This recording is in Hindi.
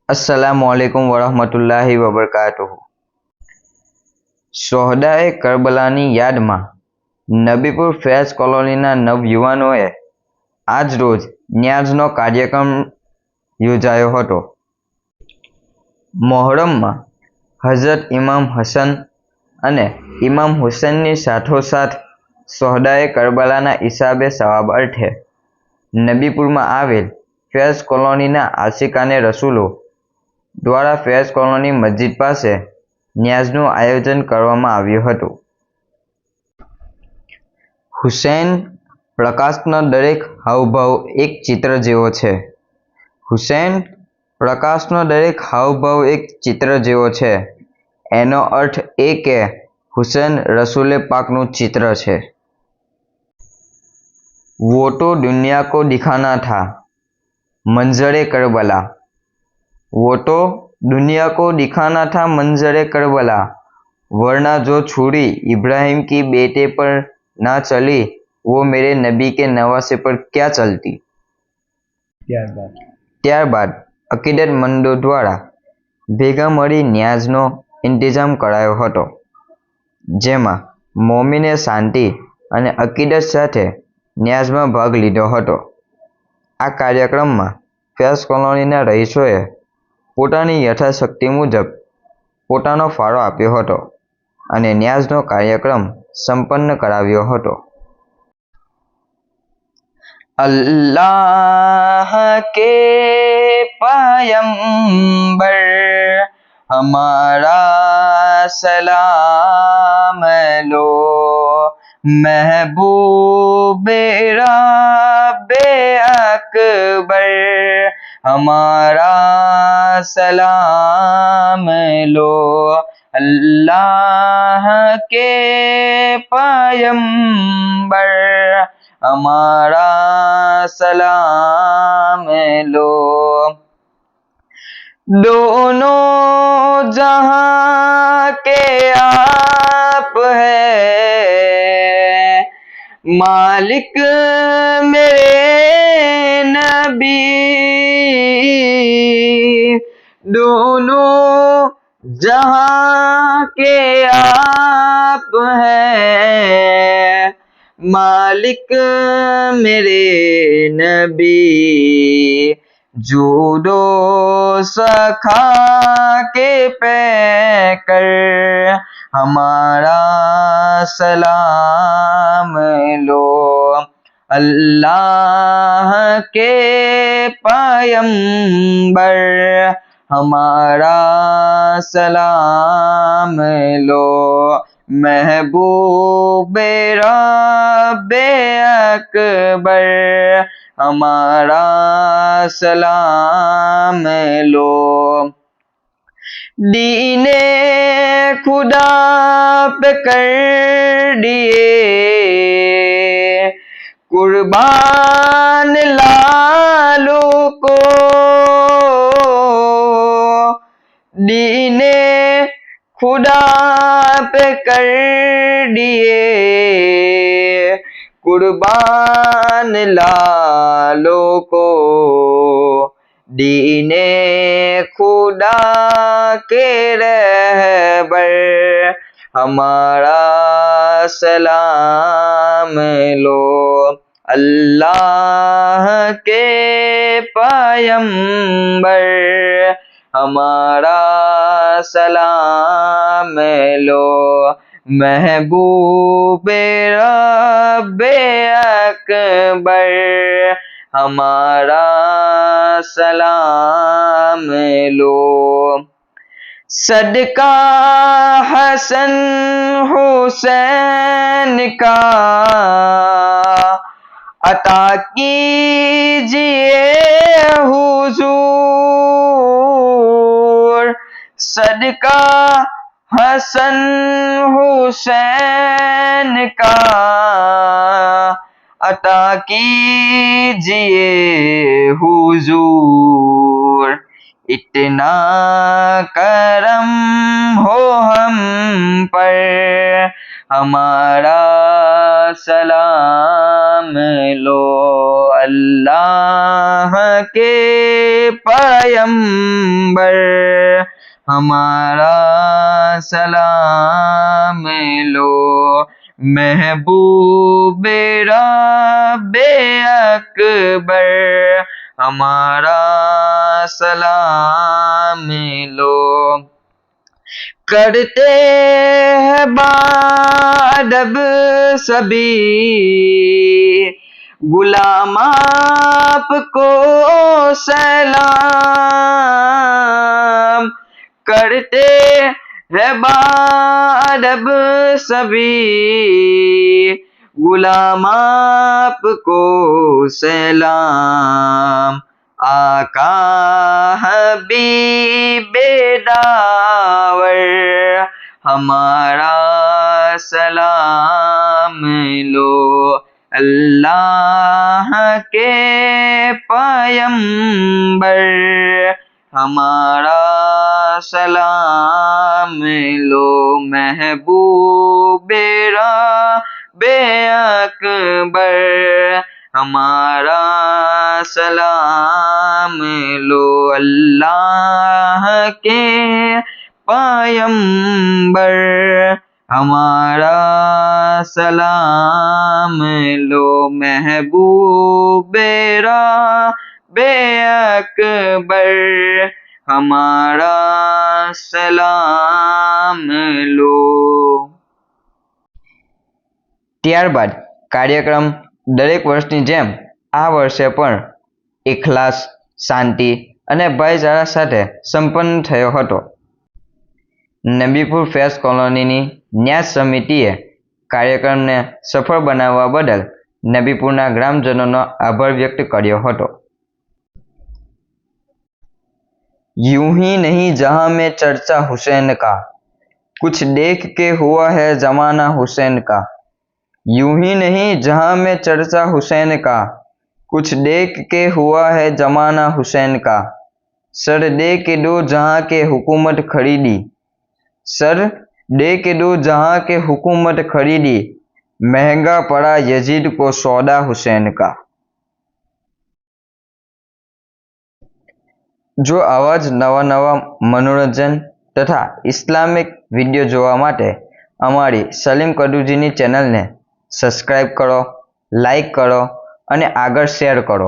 अस्सलामुअलैकुम वरहमतुल्लाहि वबरकातुहू। શોહદાએ કરબલાની યાદમાં નબીપુર ફેઝ કોલોનીના નવયુવાનોએ આજ રોજ ન્યાઝનો કાર્યક્રમ યોજાયો હતો। મોહરમમાં હઝરત ઇમામ હસન અને ઇમામ હુસૈનની સાથોસાથ શોહદાએ કરબલાના ઈસાબે સવાબ અર્થે નબીપુરમાં આવેલ ફેઝ કોલોનીના આશિકાને રસૂલો દ્વારા ફેઝ કોલોની મસ્જિદ પાસે ન્યાઝનું આયોજન કરવામાં આવ્યું હતું। હુસૈન પ્રકાશનો દરેક હાવભાવ એક ચિત્ર જેવો છે। હુસૈન પ્રકાશનો દરેક હાવભાવ એક ચિત્ર જેવો છે। એનો અર્થ એ કે હુસૈન રસૂલે પાકનું ચિત્ર છે। वो तो दुनिया को दिखाना था मंजरे करबला। वो तो दुनिया को दिखाना था मंजरे करबला, वरना जो छुरी इब्राहिम की बेटे पर ना चली वो मेरे नबी के नवासे पर क्या चलती। ત્યારબાદ અકીદતમંદો દ્વારા ભેગા મળી ન્યાઝનો ઇંતજામ કરાયો હતો, જેમાં મોમીને શાંતિ અને અકીદત સાથે ન્યાઝમાં ભાગ લીધો હતો। આ કાર્યક્રમમાં ફેઝ કોલોનીના રહીશોએ પોતાની યથાશક્તિ મુજબ પોતાનો ફાળો આપ્યો હતો અને ન્યાઝનો કાર્યક્રમ સંપન્ન કરાવ્યો હતો। अल्लाह के पैगंबर हमारा सलाम लो, महबूब रब्बे अकबर हमारा सलाम लो। अल्लाह के पैगंबर हमारा सलाम लो। दोनों जहां के आप है मालिक मेरे नबी। दोनों जहां के आप है मालिक मेरे नबी। जूदो सखा के पैकर हमारा सलाम लो। अल्लाह के पैगंबर हमारा सलाम लो, महबूब रब्बे अकबर हमारा सलाम लो। दीने खुदा पे कर दिए कुर्बान लालों को। दीने खुदा पे कर दिए कुर्बान लालों को। दीने खुदा के रहबर हमारा सलाम लो। अल्लाह के पैगंबर हमारा सलाम लो, महबूब रब्बे अकबर हमारा सलाम लो। सदका हसन हुसैन का अता कीजिए हुजूर। सदका हसन हुसैन का अता कीजिए हुजूर। इतना करम हो हम पर, हमारा सलाम लो अल्लाह के पैगंबर, हमारा सलाम लो महबूब रब्बे अकबर, हमारा सलाम लो। करते हैं बादब सभी गुलाम आपको सलाम, करते हैं बादब सभी गुलाम आपको सलाम, आका हबीबे दावर, हमारा सलाम लो अल्लाह के पैगंबर, हमारा सलाम लो महबूबे रब्बे अकबर, हमारा सलाम लो अल्लाह के पैगंबर, हमारा सलाम लो महबूबे रब्बे अकबर, हमारा सलाम लो। ત્યારબાદ કાર્યક્રમ દરેક વર્ષની જેમ આ વર્ષે પણ ઇખલાસ, શાંતિ અને ભાઈચારા સાથે સંપન્ન થયો હતો। નબીપુર ફેસ કોલોનીની ન્યાસ સમિતિએ કાર્યક્રમને સફળ બનાવવા બદલ નબીપુરના ગ્રામજનોનો આભાર વ્યક્ત કર્યો હતો। यूं ही नहीं जहां में चर्चा हुसैन का, कुछ देख के हुआ है जमाना हुसैन का, यूं ही नहीं जहां में चर्चा हुसैन का, कुछ देख के हुआ है जमाना हुसैन का, सर दे के दो जहां के हुकूमत खरीदी, सर दे के दो जहां के हुकूमत खरीदी, महंगा पड़ा यजीद को सौदा हुसैन का। जो आवा ज नवा नवा मनोरंजन तथा इस्लामिक विडियो जोवा माटे अमारी सलीम कदुजीनी चेनल ने सब्सक्राइब करो, लाइक करो અને આગળ શેર કરો।